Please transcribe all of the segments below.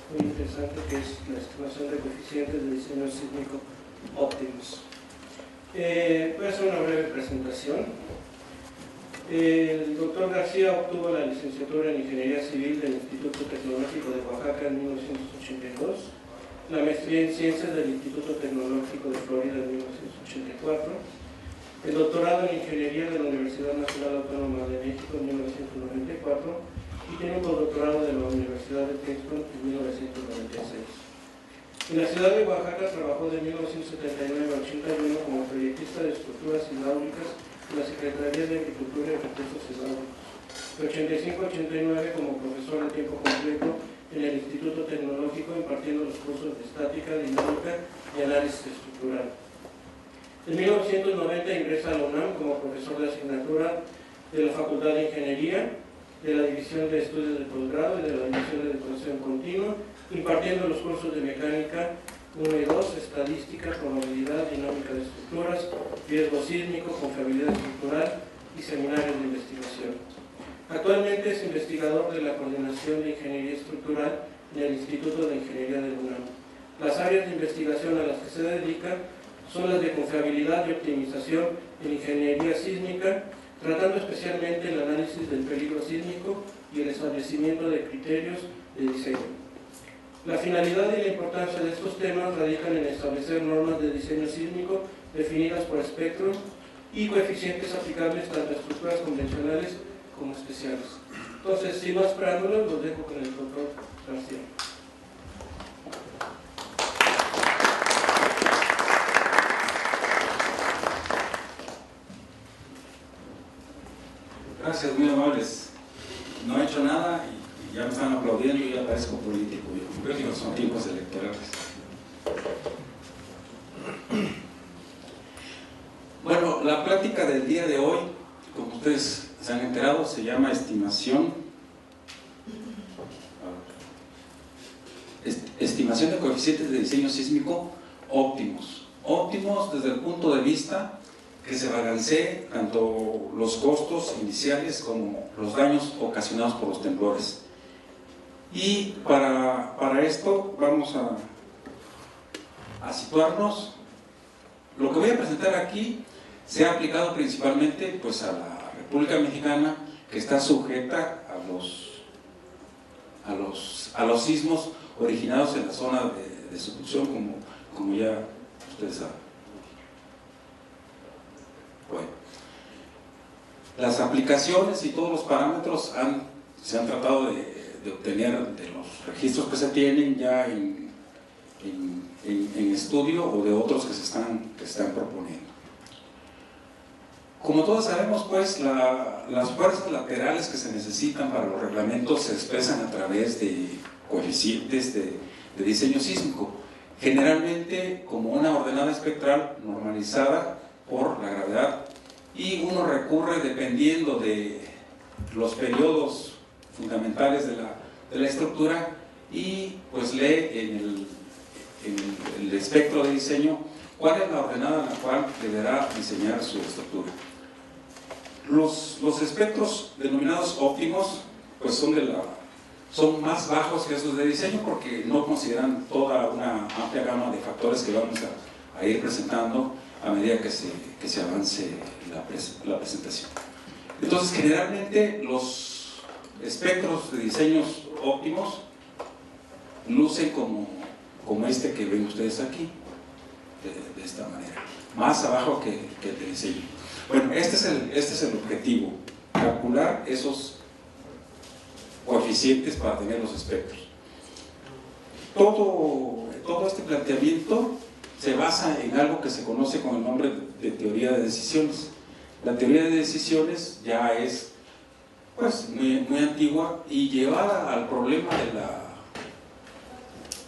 muy interesante, que es la estimación de coeficientes de diseño sísmico óptimos. Voy a hacer una breve presentación. El doctor García obtuvo la licenciatura en Ingeniería Civil del Instituto Tecnológico de Oaxaca en 1982, la maestría en Ciencias del Instituto Tecnológico de Florida en 1984, el doctorado en Ingeniería de la Universidad Nacional Autónoma de México en 1994 y tiene un postdoctorado de la Universidad de Princeton en 1996. En la ciudad de Oaxaca trabajó de 1979 a 81 como proyectista de estructuras hidráulicas en la Secretaría de Agricultura y Recursos Hidráulicos. De 85 a 89 como profesor de tiempo completo en el Instituto Tecnológico, impartiendo los cursos de estática, dinámica y análisis estructural. En 1990 ingresa a la UNAM como profesor de asignatura de la Facultad de Ingeniería, de la División de Estudios de Posgrado y de la División de Educación Continua, impartiendo los cursos de Mecánica 1 y 2, Estadística, Probabilidad, Dinámica de Estructuras, Riesgo Sísmico, Confiabilidad Estructural y seminarios de investigación. Actualmente es investigador de la Coordinación de Ingeniería Estructural en el Instituto de Ingeniería de la UNAM. Las áreas de investigación a las que se dedica son las de confiabilidad y optimización en ingeniería sísmica, tratando especialmente el análisis del peligro sísmico y el establecimiento de criterios de diseño. La finalidad y la importancia de estos temas radican en establecer normas de diseño sísmico definidas por espectro y coeficientes aplicables tanto a estructuras convencionales como especiales. Entonces, sin más preámbulos, los dejo con el doctor García. Gracias, muy amables. No he hecho nada y ya me están aplaudiendo y ya parezco político. Yo creo que son tiempos electorales. Bueno, la plática del día de hoy, como ustedes se han enterado, se llama estimación de coeficientes de diseño sísmico óptimos. Óptimos desde el punto de vista que se balancee tanto los costos iniciales como los daños ocasionados por los temblores. Y para esto vamos a situarnos. Lo que voy a presentar aquí se ha aplicado principalmente pues, a la República Mexicana, que está sujeta a los sismos originados en la zona de subducción, como ya ustedes saben. Bueno, las aplicaciones y todos los parámetros se han tratado de obtener de los registros que se tienen ya en estudio o de otros que se están proponiendo. Como todos sabemos, pues, las fuerzas laterales que se necesitan para los reglamentos se expresan a través de coeficientes de diseño sísmico, generalmente como una ordenada espectral normalizada por la gravedad, y uno recurre, dependiendo de los periodos fundamentales de la estructura, y pues lee en el espectro de diseño cuál es la ordenada en la cual deberá diseñar su estructura. Los espectros denominados óptimos pues son más bajos que esos de diseño, porque no consideran toda una amplia gama de factores que vamos a ir presentando a medida que se avance la presentación. Entonces, generalmente los espectros de diseños óptimos lucen como este que ven ustedes aquí, de esta manera, más abajo que el de diseño. Bueno, este es el objetivo, calcular esos coeficientes para tener los espectros. Todo este planteamiento se basa en algo que se conoce con el nombre de teoría de decisiones. La teoría de decisiones ya es pues muy antigua y llevada al problema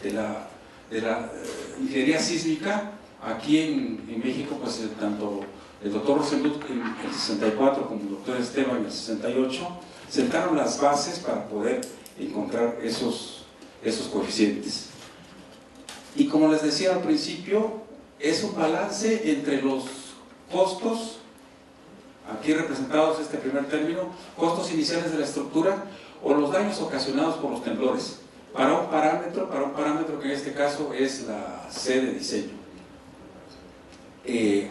de la ingeniería sísmica. Aquí en México, pues tanto el doctor Rosenbluth en el 64 como el doctor Esteban en el 68 sentaron las bases para poder encontrar esos coeficientes. Y como les decía al principio, es un balance entre los costos, aquí representados este primer término, costos iniciales de la estructura o los daños ocasionados por los temblores. para un parámetro que en este caso es la C de diseño.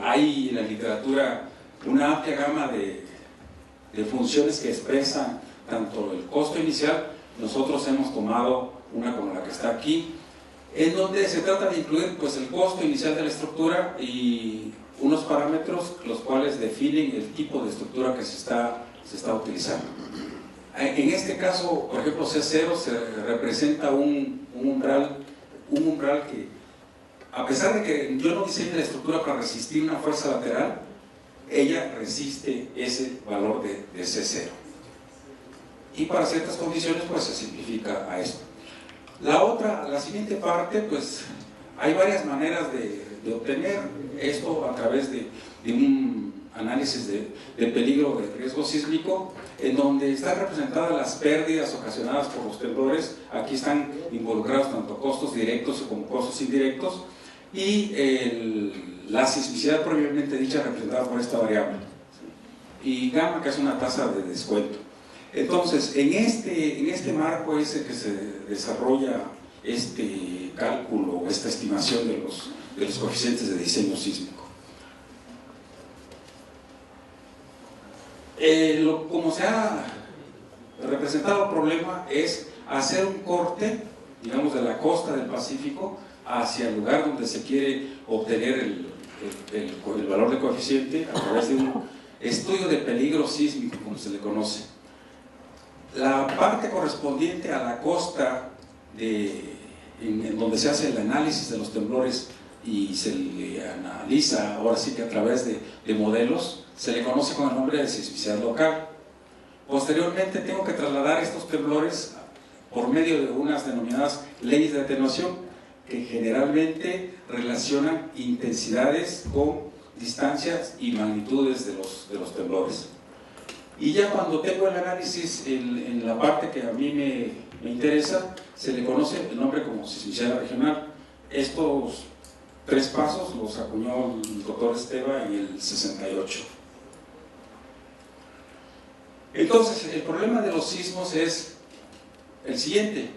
Hay en la literatura una amplia gama de funciones que expresan tanto el costo inicial. Nosotros hemos tomado una como la que está aquí, en donde se trata de incluir pues el costo inicial de la estructura y unos parámetros los cuales definen el tipo de estructura que se está utilizando. En este caso, por ejemplo, C0 se representa un umbral que, a pesar de que yo no diseñe la estructura para resistir una fuerza lateral, ella resiste ese valor de C0. Y para ciertas condiciones pues se simplifica a esto. La siguiente parte, pues hay varias maneras de obtener esto a través de un análisis de peligro de riesgo sísmico, en donde están representadas las pérdidas ocasionadas por los temblores. Aquí están involucrados tanto costos directos como costos indirectos, y la sismicidad propiamente dicha representada por esta variable, y gamma, que es una tasa de descuento. Entonces, en este marco es el que se desarrolla este cálculo, esta estimación de los coeficientes de diseño sísmico. Como se ha representado el problema es hacer un corte, digamos, de la costa del Pacífico hacia el lugar donde se quiere obtener el valor de coeficiente a través de un estudio de peligro sísmico, como se le conoce. La parte correspondiente a la costa en donde se hace el análisis de los temblores y se le analiza ahora sí que a través de modelos, se le conoce con el nombre de sismicidad local. Posteriormente tengo que trasladar estos temblores por medio de unas denominadas leyes de atenuación, que generalmente relacionan intensidades con distancias y magnitudes de los temblores. Y ya cuando tengo el análisis en la parte que a mí me interesa, se le conoce el nombre como sismicidad regional. Estos 3 pasos los acuñó el doctor Esteva en el 68. Entonces, el problema de los sismos es el siguiente.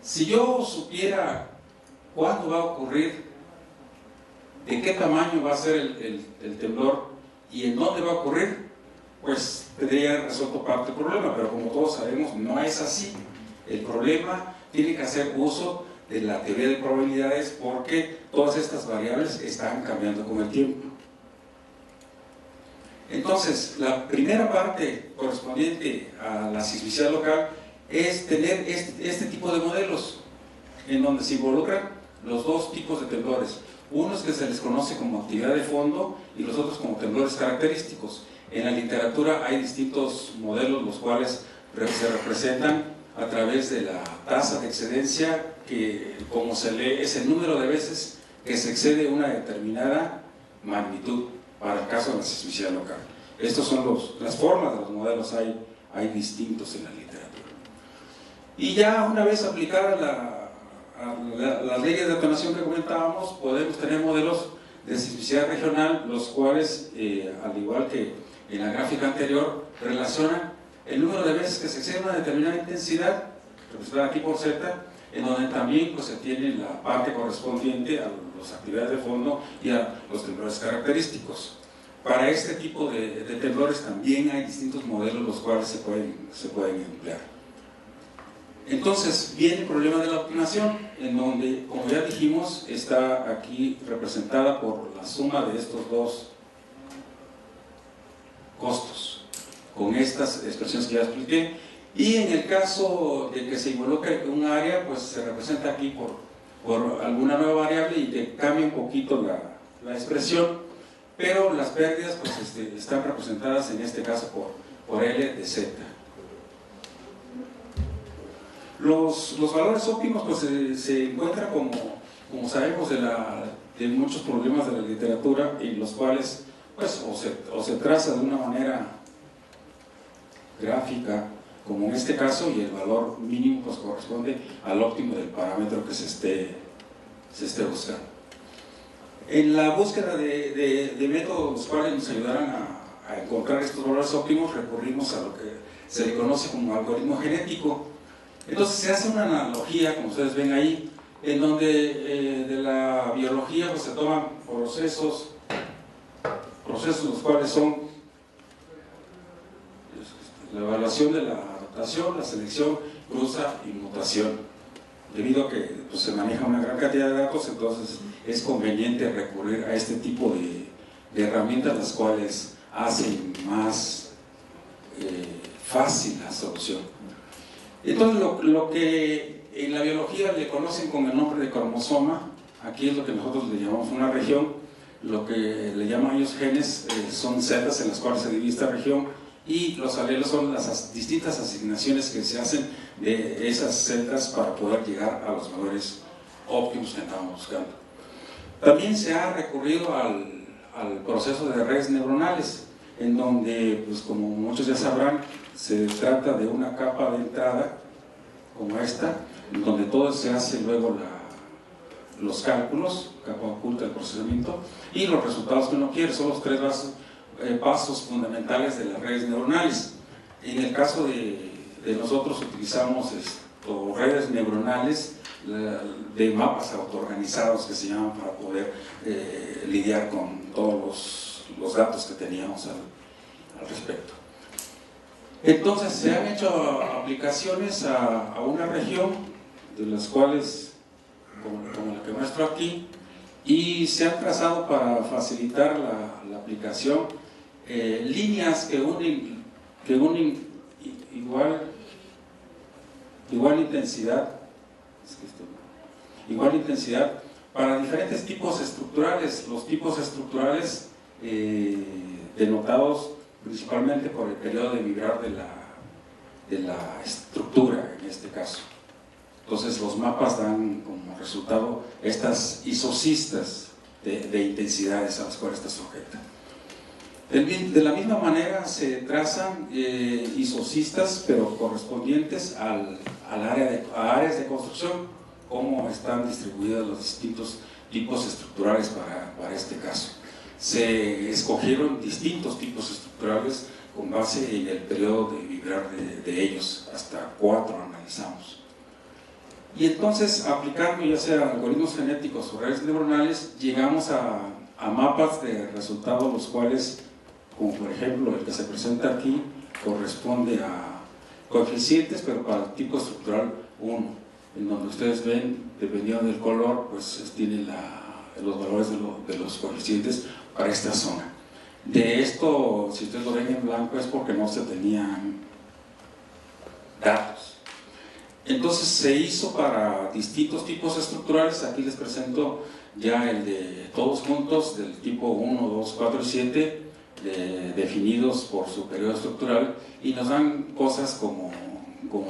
Si yo supiera cuándo va a ocurrir, de qué tamaño va a ser el temblor y en dónde va a ocurrir, pues tendría resuelto parte del problema, pero como todos sabemos, no es así. El problema tiene que hacer uso de la teoría de probabilidades, porque todas estas variables están cambiando con el tiempo. Entonces, la primera parte correspondiente a la sismicidad local es tener este tipo de modelos en donde se involucran los dos tipos de temblores, unos que se les conoce como actividad de fondo y los otros como temblores característicos. En la literatura hay distintos modelos, los cuales se representan a través de la tasa de excedencia, que como se lee es el número de veces que se excede una determinada magnitud para el caso de la sismicidad local. Estas son las formas de los modelos, hay distintos en la literatura. Y ya una vez aplicada las leyes de atenuación que comentábamos, podemos tener modelos de sismicidad regional, los cuales, al igual que en la gráfica anterior, relacionan el número de veces que se excede una determinada intensidad, representada aquí por Z, en donde también pues, se tiene la parte correspondiente a las actividades de fondo y a los temblores característicos. Para este tipo de temblores también hay distintos modelos los cuales se pueden emplear. Entonces viene el problema de la optimización, en donde, como ya dijimos, está aquí representada por la suma de estos dos costos, con estas expresiones que ya expliqué. Y en el caso de que se involucre un área, pues se representa aquí por alguna nueva variable y que cambia un poquito la expresión, pero las pérdidas pues, están representadas en este caso por L de Z. Los valores óptimos pues, se encuentran como sabemos de muchos problemas de la literatura, en los cuales pues, o se traza de una manera gráfica, como en este caso, y el valor mínimo pues, corresponde al óptimo del parámetro que se esté buscando. En la búsqueda de métodos los cuales nos ayudarán a encontrar estos valores óptimos, recurrimos a lo que se le conoce como algoritmo genético, Entonces se hace una analogía, como ustedes ven ahí, en donde de la biología pues, se toman procesos los cuales son la evaluación de la adaptación, la selección, cruza y mutación. Debido a que pues, se maneja una gran cantidad de datos, entonces es conveniente recurrir a este tipo de herramientas, las cuales hacen más fácil la solución. Entonces lo que en la biología le conocen con el nombre de cromosoma, aquí es lo que nosotros le llamamos una región, lo que le llaman ellos genes son celdas en las cuales se divide esta región, y los alelos son las distintas asignaciones que se hacen de esas celdas para poder llegar a los valores óptimos que andamos buscando. También se ha recurrido al proceso de redes neuronales, en donde, pues como muchos ya sabrán, se trata de una capa de entrada como esta, en donde todo se hace luego los cálculos, capa oculta del procesamiento, y los resultados que uno quiere. Son los tres pasos fundamentales de las redes neuronales. En el caso de nosotros utilizamos redes neuronales de mapas autoorganizados que se llaman, para poder lidiar con todos los datos que teníamos al respecto. Entonces se han hecho aplicaciones a una región, de las cuales, como la que muestro aquí, y se han trazado para facilitar la aplicación líneas que unen igual intensidad para diferentes tipos estructurales. Los tipos estructurales denotados principalmente por el periodo de vibrar de la estructura, en este caso. Entonces los mapas dan como resultado estas isocistas de intensidades a las cuales está sujeta. De la misma manera se trazan isocistas, pero correspondientes a áreas de construcción, cómo están distribuidos los distintos tipos estructurales para este caso. Se escogieron distintos tipos estructurales con base en el periodo de vibrar de ellos, hasta 4 analizamos. Y entonces, aplicando ya sea algoritmos genéticos o redes neuronales, llegamos a mapas de resultados, los cuales, como por ejemplo el que se presenta aquí, corresponde a coeficientes, pero para el tipo estructural 1, en donde ustedes ven, dependiendo del color, pues tienen los valores de los coeficientes para esta zona. De esto, si ustedes lo ven en blanco, es porque no se tenían datos. Entonces se hizo para distintos tipos estructurales. Aquí les presento ya el de todos juntos, del tipo 1, 2, 4 y 7, definidos por su periodo estructural, y nos dan cosas como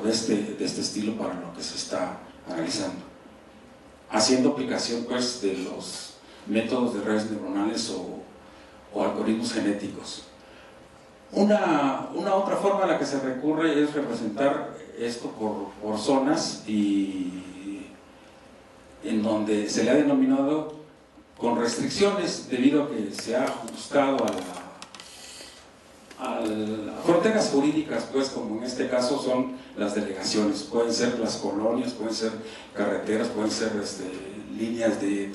de este estilo para lo que se está analizando, haciendo aplicación pues de los métodos de redes neuronales o algoritmos genéticos. Una otra forma a la que se recurre es representar esto por zonas, y en donde se le ha denominado con restricciones, debido a que se ha ajustado a fronteras jurídicas, pues, como en este caso son las delegaciones. Pueden ser las colonias, pueden ser carreteras, pueden ser líneas de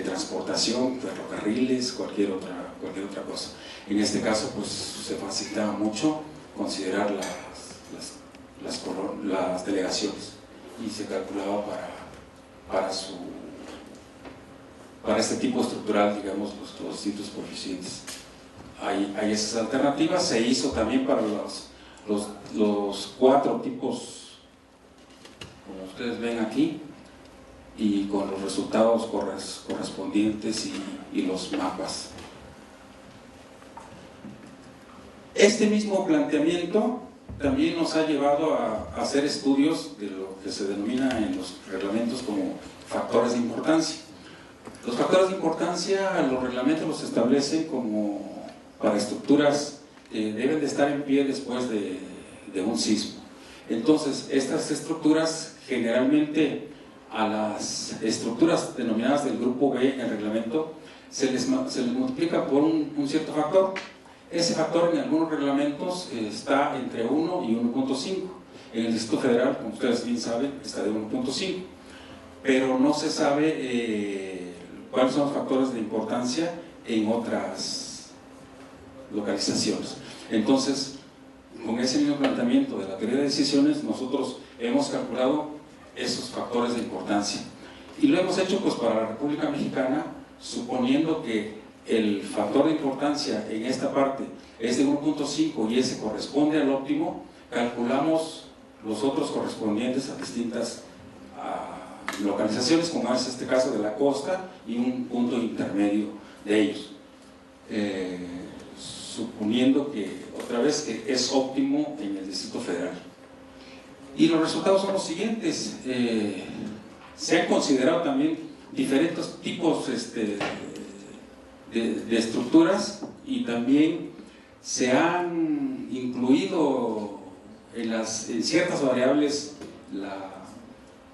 transportación, ferrocarriles, cualquier otra cosa. En este caso, pues, se facilitaba mucho considerar las delegaciones, y se calculaba para este tipo estructural, digamos, los distintos coeficientes. Hay esas alternativas. Se hizo también para los 4 tipos, como ustedes ven aquí, y con los resultados correspondientes y los mapas. Este mismo planteamiento también nos ha llevado a hacer estudios de lo que se denomina en los reglamentos como factores de importancia. Los factores de importancia, los reglamentos los establecen como para estructuras que deben de estar en pie después de un sismo. Entonces, estas estructuras, generalmente a las estructuras denominadas del grupo B en el reglamento, se les multiplica por un cierto factor. Ese factor en algunos reglamentos está entre 1 y 1.5, En el Distrito Federal, como ustedes bien saben, está de 1.5, pero no se sabe cuáles son los factores de importancia en otras localizaciones. Entonces, con ese mismo planteamiento de la teoría de decisiones, nosotros hemos calculado esos factores de importancia. Y lo hemos hecho pues para la República Mexicana, suponiendo que el factor de importancia en esta parte es de 1.5 y ese corresponde al óptimo, calculamos los otros correspondientes a distintas localizaciones, como es este caso de la costa y un punto intermedio de ellos, suponiendo que otra vez que es óptimo en el Distrito Federal. Y los resultados son los siguientes. Se han considerado también diferentes tipos de estructuras y también se han incluido en ciertas variables la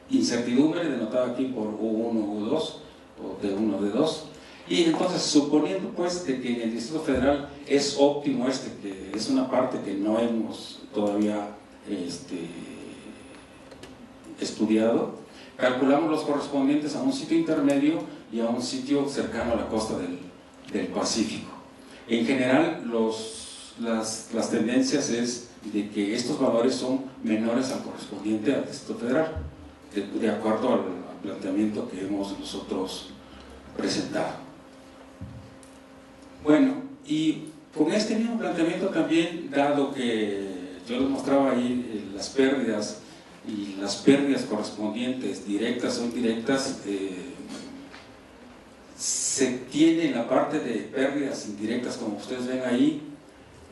incertidumbre denotada aquí por U1, U2 o D1, D2, y entonces suponiendo pues de que en el Distrito Federal es óptimo que es una parte que no hemos todavía estudiado, calculamos los correspondientes a un sitio intermedio y a un sitio cercano a la costa del Pacífico. En general las tendencias es de que estos valores son menores al correspondiente al Distrito Federal, de acuerdo al planteamiento que hemos nosotros presentado. Bueno, y con este mismo planteamiento también, dado que yo les mostraba ahí las pérdidas y las pérdidas correspondientes, directas o indirectas, se tiene en la parte de pérdidas indirectas, como ustedes ven ahí,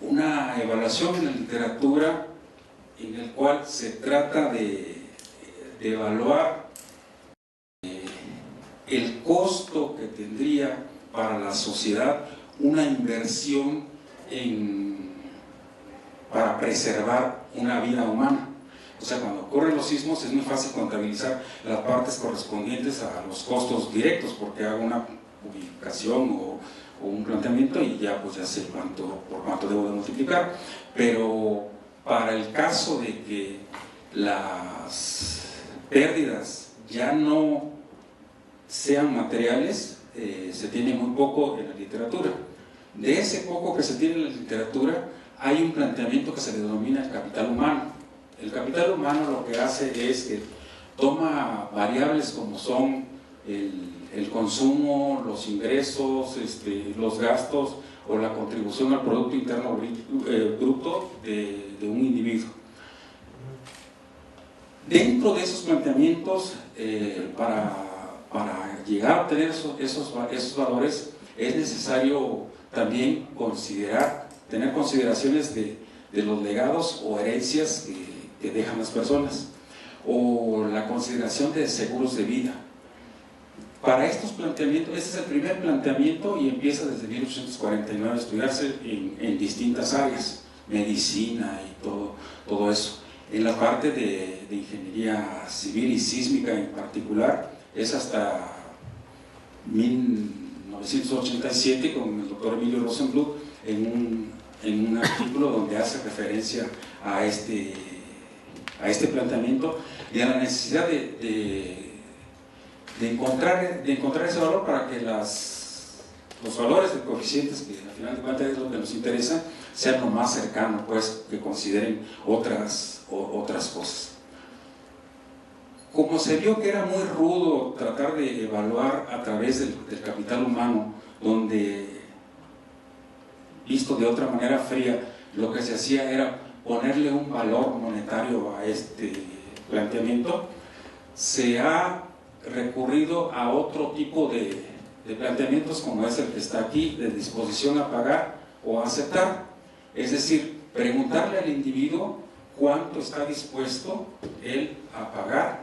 una evaluación en la literatura en el cual se trata de evaluar el costo que tendría para la sociedad una inversión para preservar una vida humana. O sea, cuando ocurren los sismos es muy fácil contabilizar las partes correspondientes a los costos directos, porque hago una ubicación o un planteamiento y ya pues ya sé por cuánto debo de multiplicar. Pero para el caso de que las pérdidas ya no sean materiales, se tiene muy poco en la literatura. De ese poco que se tiene en la literatura, hay un planteamiento que se denomina el capital humano. El capital humano lo que hace es que toma variables como son el consumo, los ingresos, los gastos o la contribución al Producto Interno Bruto de un individuo. Dentro de esos planteamientos, para llegar a obtener esos valores, es necesario también tener consideraciones de los legados o herencias que dejan las personas, o la consideración de seguros de vida. Para estos planteamientos, este es el primer planteamiento y empieza desde 1849 a estudiarse en distintas áreas, medicina y todo eso. En la parte de ingeniería civil y sísmica en particular, es hasta 1987 con el doctor Emilio Rosenbluth en un artículo donde hace referencia a este planteamiento y a la necesidad de encontrar ese valor para que los valores de coeficientes, que al final de cuentas es lo que nos interesa, sean lo más cercano, pues, que consideren otras cosas. Como se vio que era muy rudo tratar de evaluar a través del capital humano, donde, visto de otra manera fría, lo que se hacía era ponerle un valor monetario a este planteamiento, se ha recurrido a otro tipo de planteamientos, como es el que está aquí, de disposición a pagar o a aceptar. Es decir, preguntarle al individuo cuánto está dispuesto él a pagar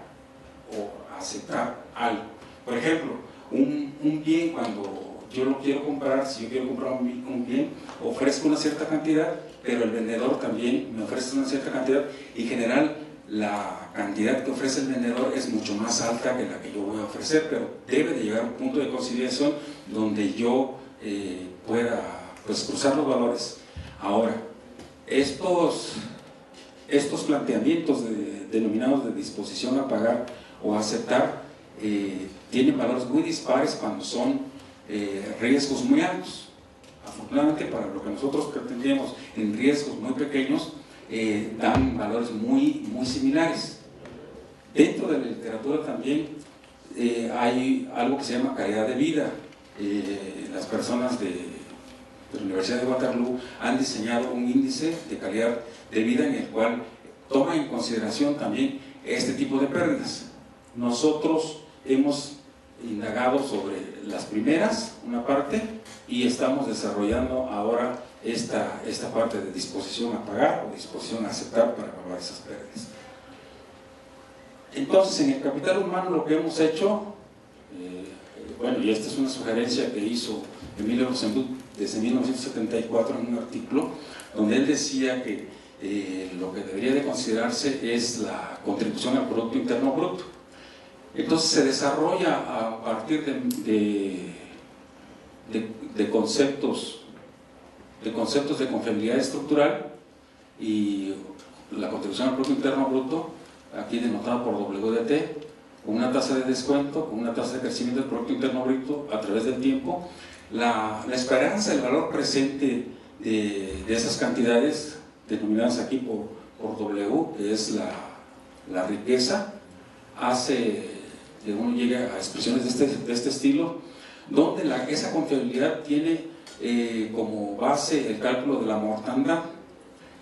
o aceptar algo. Por ejemplo, un bien, cuando yo lo quiero comprar, si yo quiero comprar un bien, ofrezco una cierta cantidad, pero el vendedor también me ofrece una cierta cantidad, y en general la cantidad que ofrece el vendedor es mucho más alta que la que yo voy a ofrecer, pero debe de llegar a un punto de conciliación donde yo pueda pues cruzar los valores. Ahora, estos estos planteamientos denominados de disposición a pagar o a aceptar tienen valores muy dispares cuando son riesgos muy altos. Afortunadamente, para lo que nosotros pretendíamos en riesgos muy pequeños, dan valores muy similares. Dentro de la literatura también hay algo que se llama calidad de vida. Las personas de la Universidad de Waterloo han diseñado un índice de calidad de vida en el cual toma en consideración también este tipo de pérdidas. Nosotros hemos indagado sobre las primeras, una parte, y estamos desarrollando ahora esta parte de disposición a pagar o disposición a aceptar para evaluar esas pérdidas. Entonces, en el capital humano lo que hemos hecho, bueno, y esta es una sugerencia que hizo Emilio Rosenbluth desde 1974 en un artículo, donde él decía que lo que debería de considerarse es la contribución al Producto Interno Bruto. Entonces se desarrolla a partir de conceptos de confiabilidad estructural, y la contribución al Producto Interno Bruto, aquí denotada por WDT, con una tasa de descuento, con una tasa de crecimiento del Producto Interno Bruto a través del tiempo, la esperanza, el valor presente de esas cantidades, denominadas aquí por W, que es la riqueza, hace que uno llegue a expresiones de este estilo, donde esa confiabilidad tiene como base el cálculo de la mortandad.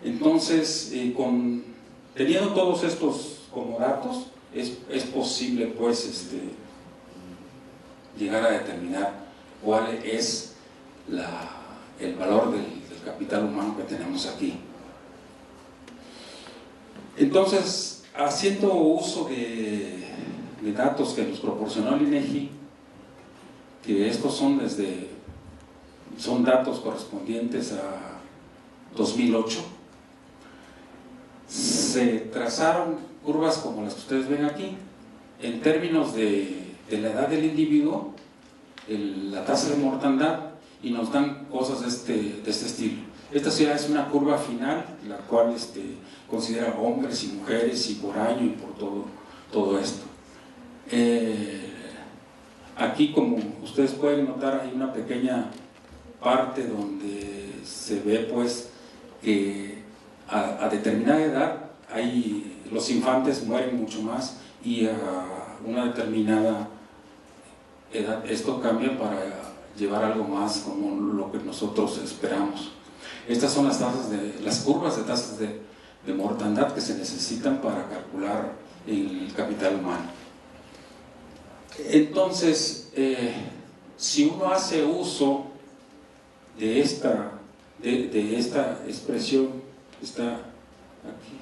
Entonces, teniendo todos estos como datos, es posible pues llegar a determinar cuál es el valor del capital humano que tenemos aquí. Entonces, haciendo uso de datos que nos proporcionó el INEGI, que estos son datos correspondientes a 2008, se trazaron curvas como las que ustedes ven aquí, en términos de la edad del individuo, la tasa de mortandad, y nos dan cosas de este estilo. Esta sí es una curva final, la cual considera hombres y mujeres y por año y por todo esto. Aquí, como ustedes pueden notar, hay una pequeña parte donde se ve pues que a determinada edad los infantes mueren mucho más, y a una determinada edad esto cambia para llevar algo más como lo que nosotros esperamos. Estas son las curvas de tasas de mortandad que se necesitan para calcular el capital humano. Entonces, si uno hace uso de esta expresión, está aquí,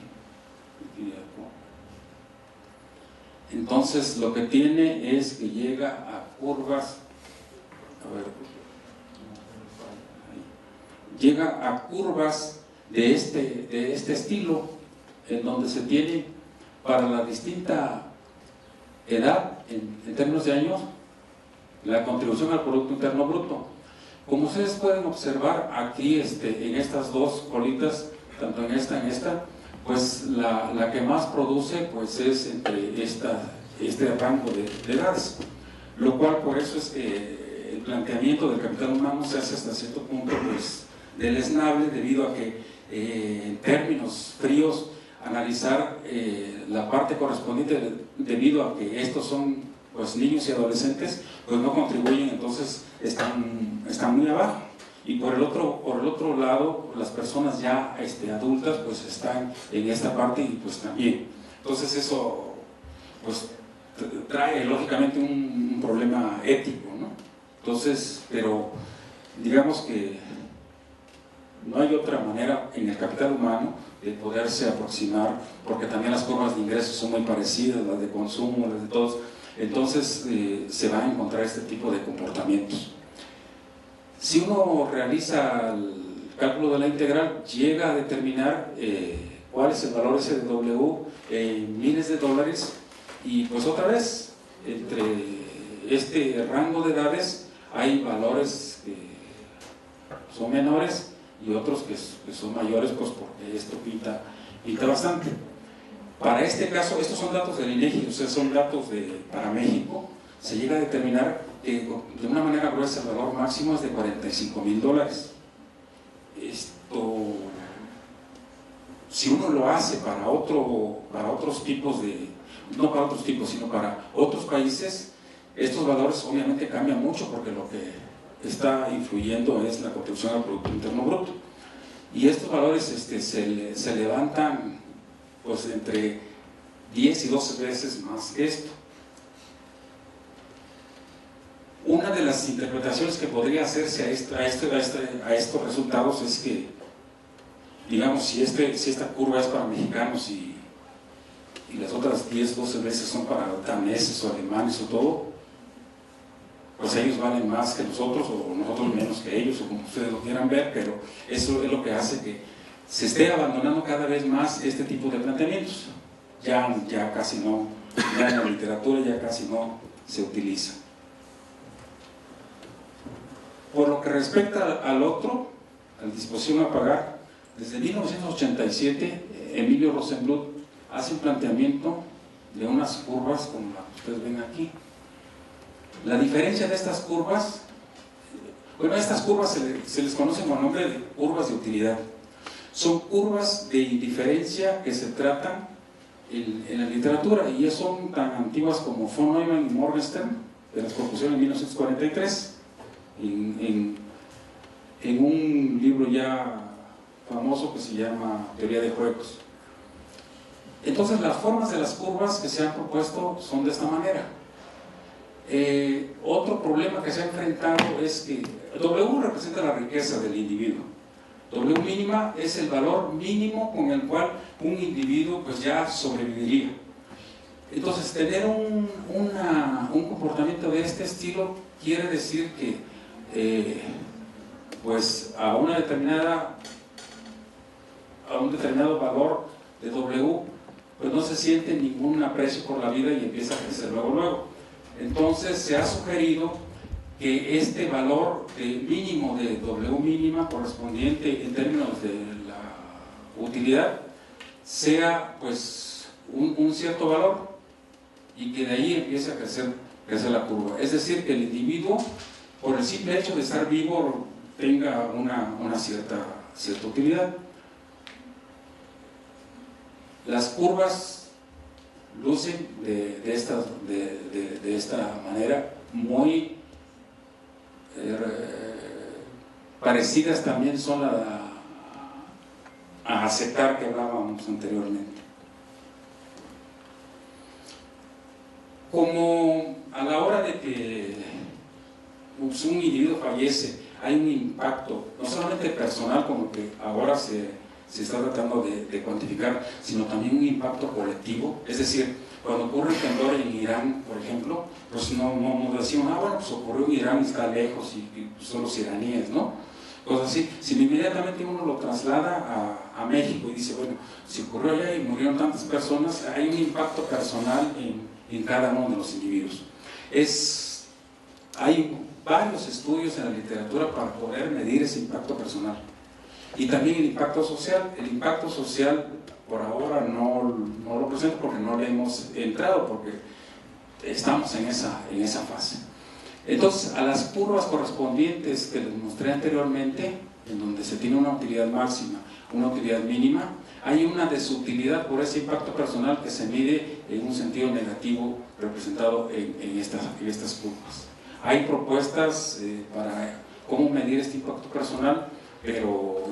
entonces lo que tiene es que llega a curvas, llega a curvas de este estilo, en donde se tiene para la distinta edad, en términos de años, la contribución al Producto Interno Bruto. Como ustedes pueden observar aquí, en estas dos colitas, tanto en esta, pues la que más produce pues es entre este rango de edades, lo cual por eso es el planteamiento del capital humano se hace hasta cierto punto pues deleznable, debido a que en términos fríos analizar la parte correspondiente, debido a que estos son pues niños y adolescentes, pues no contribuyen, entonces están muy abajo. Y por el otro lado, las personas ya adultas pues están en esta parte, y pues también. Entonces eso pues trae lógicamente un problema ético, ¿no? Entonces, pero digamos que no hay otra manera en el capital humano de poderse aproximar, porque también las curvas de ingresos son muy parecidas, las de consumo, las de todos. Entonces se va a encontrar este tipo de comportamientos. Si uno realiza el cálculo de la integral, llega a determinar cuál es el valor SW en miles de dólares, y pues otra vez, entre este rango de edades hay valores que son menores y otros que son mayores, pues porque esto pinta pinta bastante. Para este caso, estos son datos del INEGI, o sea, son datos para México, se llega a determinar que de una manera gruesa el valor máximo es de $45,000. Esto, si uno lo hace para otros tipos no para otros tipos, sino para otros países, estos valores obviamente cambian mucho porque lo que está influyendo es la contribución al Producto Interno Bruto. Y estos valores se levantan pues entre 10 y 12 veces más que esto. Una de las interpretaciones que podría hacerse a estos resultados es que, digamos, si esta curva es para mexicanos y las otras 10, 12 veces son para daneses o alemanes o todo, pues ellos valen más que nosotros o nosotros menos que ellos, o como ustedes lo quieran ver, pero eso es lo que hace que se esté abandonando cada vez más este tipo de planteamientos. Ya casi no, ya en la literatura ya casi no se utiliza. Por lo que respecta al otro, a la disposición a pagar, desde 1987 Emilio Rosenbluth hace un planteamiento de unas curvas como la que ustedes ven aquí. La diferencia de estas curvas, bueno, a estas curvas se les conoce con el nombre de curvas de utilidad. Son curvas de indiferencia que se tratan en la literatura y son tan antiguas como von Neumann y Morgenstern, de las propusieron en 1943, en un libro ya famoso que se llama Teoría de Juegos. Entonces las formas de las curvas que se han propuesto son de esta manera. Otro problema que se ha enfrentado es que W representa la riqueza del individuo. W mínima es el valor mínimo con el cual un individuo pues ya sobreviviría. Entonces tener un comportamiento de este estilo quiere decir que pues a un determinado valor de W pues no se siente ningún aprecio por la vida y empieza a crecer luego. Entonces se ha sugerido que este valor mínimo de W mínima correspondiente en términos de la utilidad sea pues un cierto valor y que de ahí empiece a crecer la curva. Es decir, que el individuo, por el simple hecho de estar vivo, tenga una cierta utilidad. Las curvas lucen de esta manera, muy parecidas también son a aceptar que hablábamos anteriormente. Como a la hora de que un individuo fallece, hay un impacto, no solamente personal, como que ahora se está tratando de cuantificar, sino también un impacto colectivo. Es decir, cuando ocurre el temblor en Irán, por ejemplo, pues no decimos, bueno, pues ocurrió en Irán y está lejos y son los iraníes, ¿no? Cosas así. Si inmediatamente uno lo traslada a México y dice, bueno, si ocurrió allá y murieron tantas personas, hay un impacto personal en cada uno de los individuos. Hay varios estudios en la literatura para poder medir ese impacto personal. Y también el impacto social. El impacto social por ahora no lo presento porque no le hemos entrado, porque estamos en esa fase. Entonces, a las curvas correspondientes que les mostré anteriormente, en donde se tiene una utilidad máxima, una utilidad mínima, hay una desutilidad por ese impacto personal que se mide en un sentido negativo representado en estas curvas. Hay propuestas para cómo medir este impacto personal, pero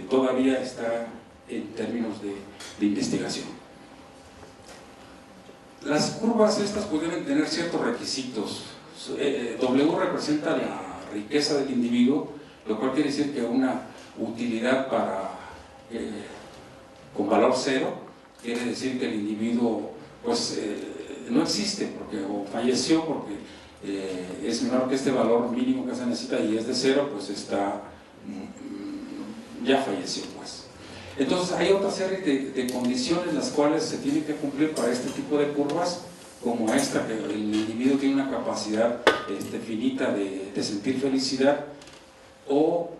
todavía está en términos de investigación. Las curvas estas pudieran tener ciertos requisitos. W representa la riqueza del individuo, lo cual quiere decir que una utilidad con valor cero quiere decir que el individuo pues no existe o falleció porque es menor que este valor mínimo que se necesita y es de cero, pues ya falleció pues. Entonces hay otra serie de condiciones las cuales se tienen que cumplir para este tipo de curvas, como esta, que el individuo tiene una capacidad finita de sentir felicidad, o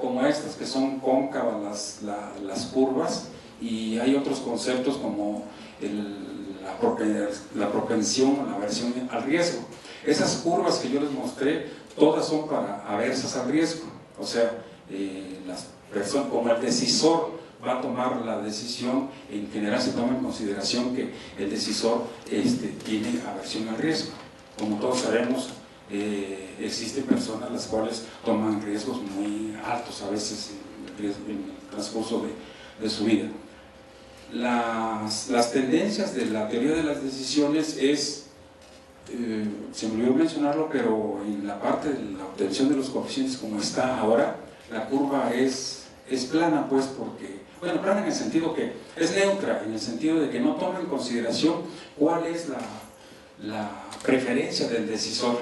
como estas que son cóncavas las curvas y hay otros conceptos como la propensión o la aversión al riesgo. Esas curvas que yo les mostré, todas son para aversas al riesgo, o sea, las personas, como el decisor va a tomar la decisión, en general se toma en consideración que el decisor tiene aversión al riesgo. Como todos sabemos, existen personas las cuales toman riesgos muy altos a veces en el transcurso de su vida. Las tendencias de la teoría de las decisiones es, se me olvidó mencionarlo, pero en la parte de la obtención de los coeficientes como está ahora, la curva es plana, pues, porque, bueno, plana en el sentido que es neutra, en el sentido de que no toma en consideración cuál es la preferencia del decisor,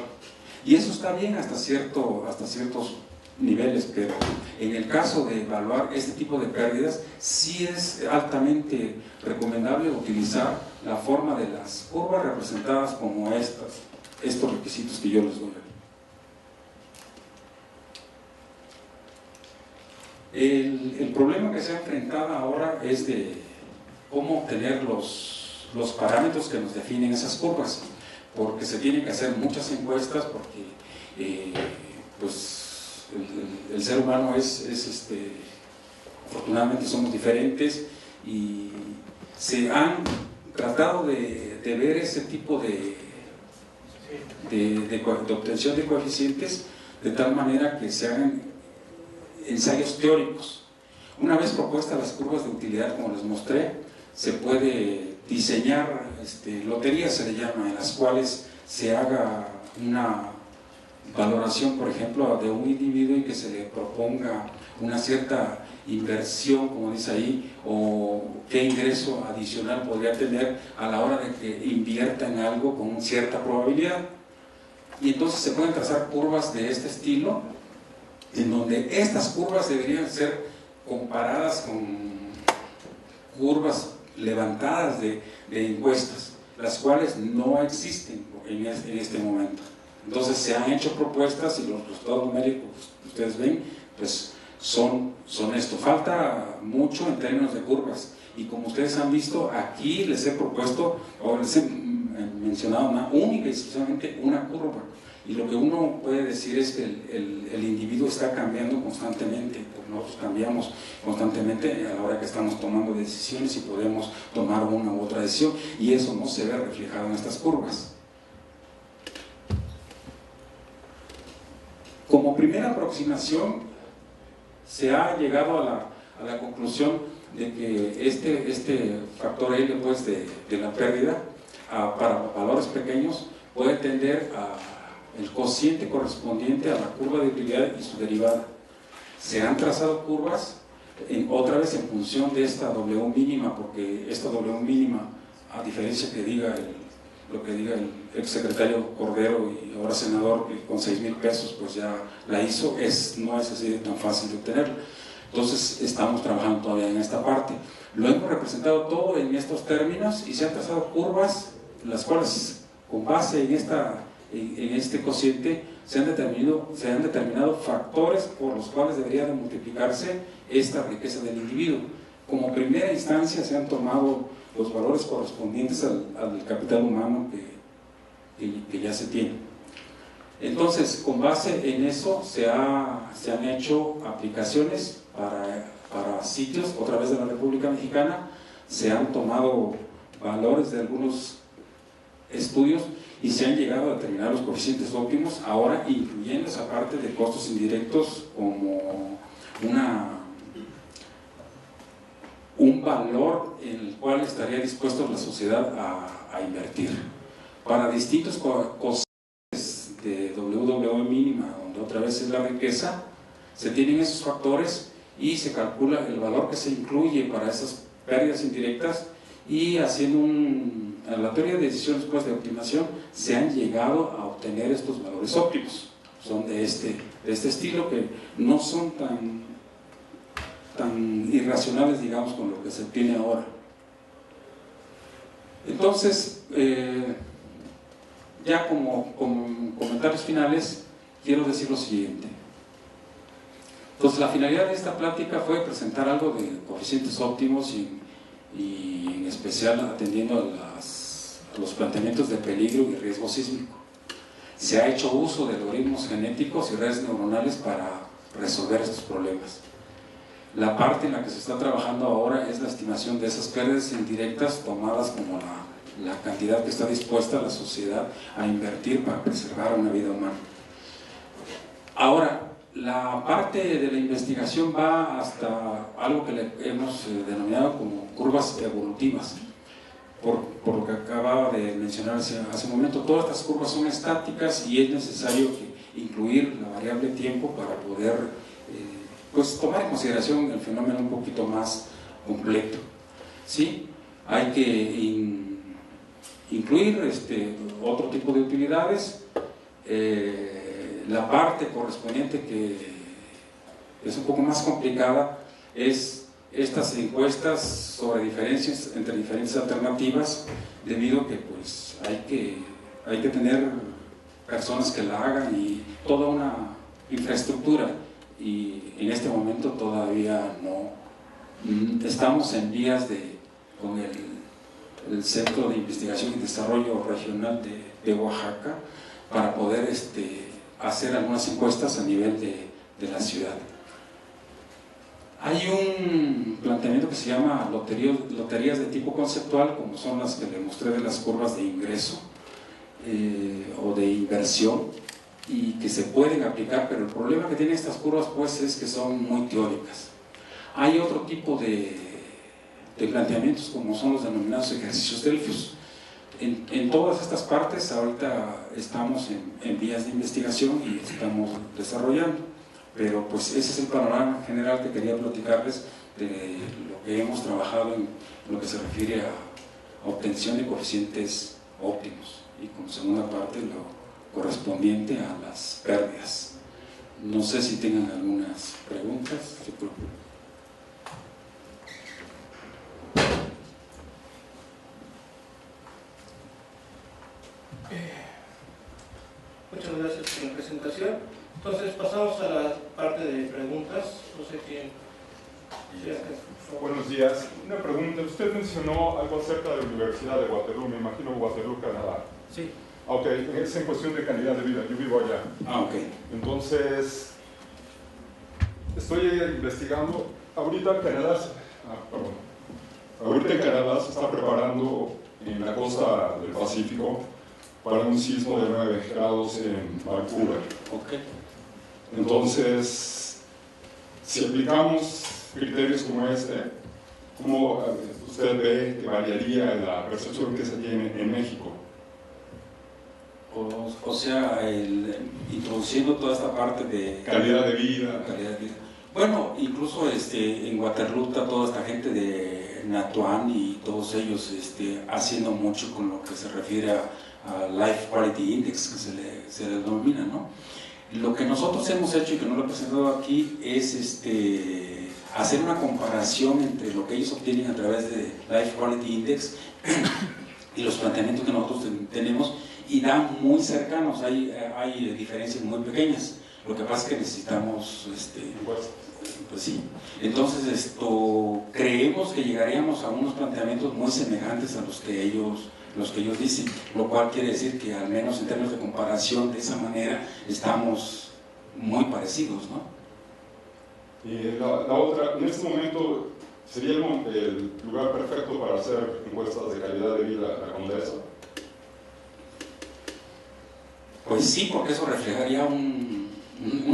y eso está bien hasta ciertos niveles, pero en el caso de evaluar este tipo de pérdidas sí es altamente recomendable utilizar la forma de las curvas representadas como estos requisitos que yo les doy. El problema que se ha enfrentado ahora es de cómo obtener los parámetros que nos definen esas curvas, porque se tienen que hacer muchas encuestas, porque pues el ser humano afortunadamente somos diferentes, y se han tratado de ver ese tipo de obtención de coeficientes de tal manera que se hagan ensayos teóricos. Una vez propuestas las curvas de utilidad, como les mostré, se puede diseñar loterías, se le llama, en las cuales se haga una valoración, por ejemplo, de un individuo y que se le proponga una cierta inversión, como dice ahí, o qué ingreso adicional podría tener a la hora de que invierta en algo con cierta probabilidad. Y entonces se pueden trazar curvas de este estilo, en donde estas curvas deberían ser comparadas con curvas levantadas de encuestas, las cuales no existen en este momento. Entonces se han hecho propuestas y los resultados numéricos que ustedes ven, pues son esto. Falta mucho en términos de curvas, y como ustedes han visto, aquí les he propuesto, o les he mencionado única y exclusivamente una curva, y lo que uno puede decir es que el individuo está cambiando constantemente, porque nosotros cambiamos constantemente a la hora que estamos tomando decisiones y podemos tomar una u otra decisión, y eso no se ve reflejado en estas curvas. Como primera aproximación, se ha llegado a la conclusión de que este factor L, pues, de la pérdida para valores pequeños puede tender al cociente correspondiente a la curva de utilidad y su derivada. Se han trazado curvas, otra vez en función de esta W mínima, porque esta W mínima, a diferencia que diga lo que diga el exsecretario Cordero y ahora senador, que con 6,000 pesos pues ya la hizo, no es así de tan fácil de obtenerla. Entonces estamos trabajando todavía en esta parte. Lo hemos representado todo en estos términos y se han trazado curvas, las cuales con base en este cociente se han determinado factores por los cuales debería de multiplicarse esta riqueza del individuo. Como primera instancia se han tomado los valores correspondientes al capital humano que ya se tiene. Entonces, con base en eso se han hecho aplicaciones para sitios, otra vez de la República Mexicana. Se han tomado valores de algunos estudios y se han llegado a determinar los coeficientes óptimos, ahora incluyendo esa parte de costos indirectos como un valor en el cual estaría dispuesto la sociedad a invertir. Para distintos cocientes de WW mínima, donde otra vez es la riqueza, se tienen esos factores y se calcula el valor que se incluye para esas pérdidas indirectas, y haciendo la teoría de decisiones, pues, de optimización, se han llegado a obtener estos valores óptimos. Son de este estilo, que no son tan irracionales, digamos, con lo que se tiene ahora. Entonces, ya como comentarios finales, quiero decir lo siguiente. Entonces, la finalidad de esta plática fue presentar algo de coeficientes óptimos y en especial atendiendo a los planteamientos de peligro y riesgo sísmico. Se ha hecho uso de algoritmos genéticos y redes neuronales para resolver estos problemas. La parte en la que se está trabajando ahora es la estimación de esas pérdidas indirectas tomadas como la cantidad que está dispuesta la sociedad a invertir para preservar una vida humana. Ahora, la parte de la investigación va hasta algo que le hemos denominado como curvas evolutivas. Por lo que acababa de mencionar hace un momento, todas estas curvas son estáticas y es necesario incluir la variable tiempo para poder pues, tomar en consideración el fenómeno un poquito más completo. ¿Sí? Hay que incluir otro tipo de utilidades. La parte correspondiente que es un poco más complicada es estas encuestas sobre diferencias entre diferentes alternativas, debido a que pues, hay que tener personas que la hagan y toda una infraestructura, y en este momento todavía no estamos en vías con el Centro de Investigación y Desarrollo Regional de Oaxaca para poder hacer algunas encuestas a nivel de la ciudad. Hay un planteamiento que se llama loterías de tipo conceptual, como son las que le mostré de las curvas de ingreso o de inversión, y que se pueden aplicar, pero el problema que tienen estas curvas pues es que son muy teóricas. Hay otro tipo de planteamientos, como son los denominados ejercicios Delfius. En todas estas partes ahorita estamos en vías de investigación y estamos desarrollando, pero pues ese es el panorama general que quería platicarles de lo que hemos trabajado en lo que se refiere a obtención de coeficientes óptimos, y como segunda parte lo correspondiente a las pérdidas. No sé si tengan algunas preguntas. Muchas gracias por la presentación. Entonces pasamos a la parte de preguntas. No sé quién. Buenos días. Una pregunta. Usted mencionó algo acerca de la Universidad de Waterloo, me imagino Waterloo, Canadá. Sí. Ok, es en cuestión de calidad de vida. Yo vivo allá. Ok. Entonces, estoy investigando. Ahorita Canadá se está preparando en la costa del Pacífico para un sismo de 9 grados en Vancouver. Okay. Entonces, si aplicamos criterios como ¿cómo usted ve que variaría la percepción que se tiene en México? O sea, introduciendo toda esta parte de calidad de vida. Bueno, incluso en Waterloo está toda esta gente de Natuan y todos ellos haciendo mucho con lo que se refiere a Life Quality Index, que se le denomina, ¿no? Lo que nosotros hemos hecho y que no lo he presentado aquí es hacer una comparación entre lo que ellos obtienen a través de Life Quality Index y los planteamientos que nosotros tenemos, y dan muy cercanos, hay diferencias muy pequeñas. Lo que pasa es que necesitamos, pues sí, entonces creemos que llegaríamos a unos planteamientos muy semejantes a los que ellos dicen, lo cual quiere decir que al menos en términos de comparación de esa manera estamos muy parecidos, ¿no? Y la otra, en este momento sería el lugar perfecto para hacer encuestas de calidad de vida la Condesa. Pues sí, porque eso reflejaría un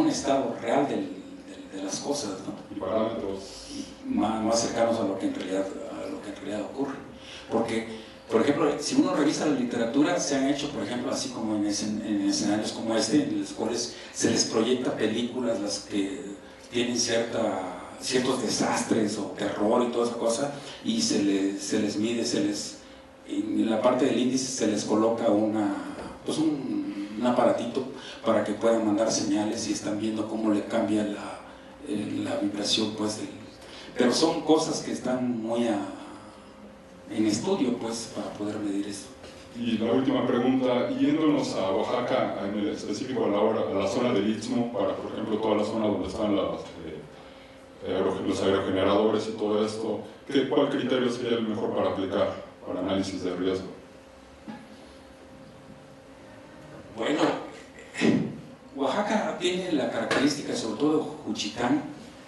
estado real de las cosas, ¿no? Y parámetros más cercanos a lo que en realidad ocurre. Porque, por ejemplo, si uno revisa la literatura, se han hecho, por ejemplo, así como en escenarios como en los cuales se les proyecta películas, las que tienen ciertos desastres o terror y toda esa cosa, y se les mide, en la parte del índice se les coloca un aparatito para que puedan mandar señales y están viendo cómo le cambia la vibración, pues, pero son cosas que están muy en estudio, pues, para poder medir eso. Y la última pregunta, yéndonos a Oaxaca, en el específico a la zona del Istmo, para, por ejemplo, toda la zona donde están los aerogeneradores y todo esto, ¿cuál criterio sería el mejor para aplicar para análisis de riesgo? Bueno, Oaxaca tiene la característica, sobre todo Juchitán,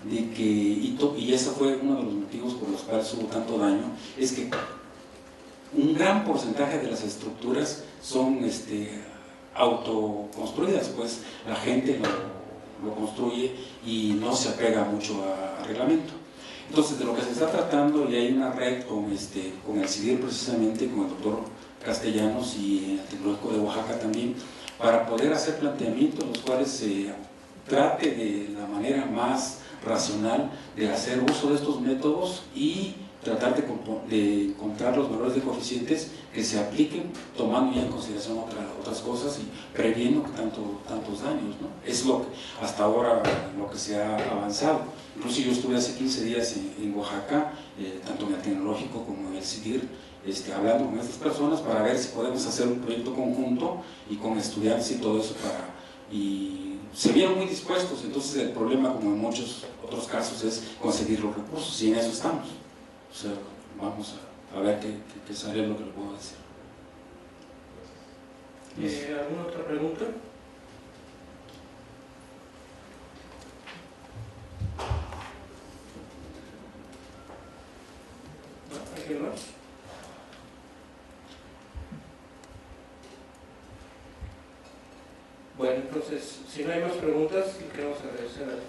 de que, y ese fue uno de los motivos por los cuales hubo tanto daño, es que un gran porcentaje de las estructuras son autoconstruidas, pues la gente lo construye y no se apega mucho a reglamento. Entonces, de lo que se está tratando, y hay una red con el CIDIR precisamente, con el doctor Castellanos y el Tecnológico de Oaxaca también, para poder hacer planteamientos los cuales se trate de la manera más racional de hacer uso de estos métodos y tratar de encontrar los valores de coeficientes que se apliquen tomando ya en consideración otras cosas y previendo tantos daños, ¿no? Es lo que hasta ahora lo que se ha avanzado. Incluso yo estuve hace 15 días en Oaxaca, tanto en el Tecnológico como en el CIDIR, hablando con estas personas para ver si podemos hacer un proyecto conjunto y con estudiantes y todo eso y se vieron muy dispuestos. Entonces el problema, como en muchos otros casos, es conseguir los recursos, y en eso estamos. O sea, vamos a ver qué sale lo que le puedo decir. ¿Alguna otra pregunta? ¿Alguien más? Bueno, entonces, si no hay más preguntas, le queremos agradecer al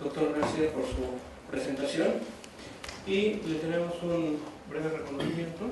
doctor García por su presentación y le tenemos un breve reconocimiento.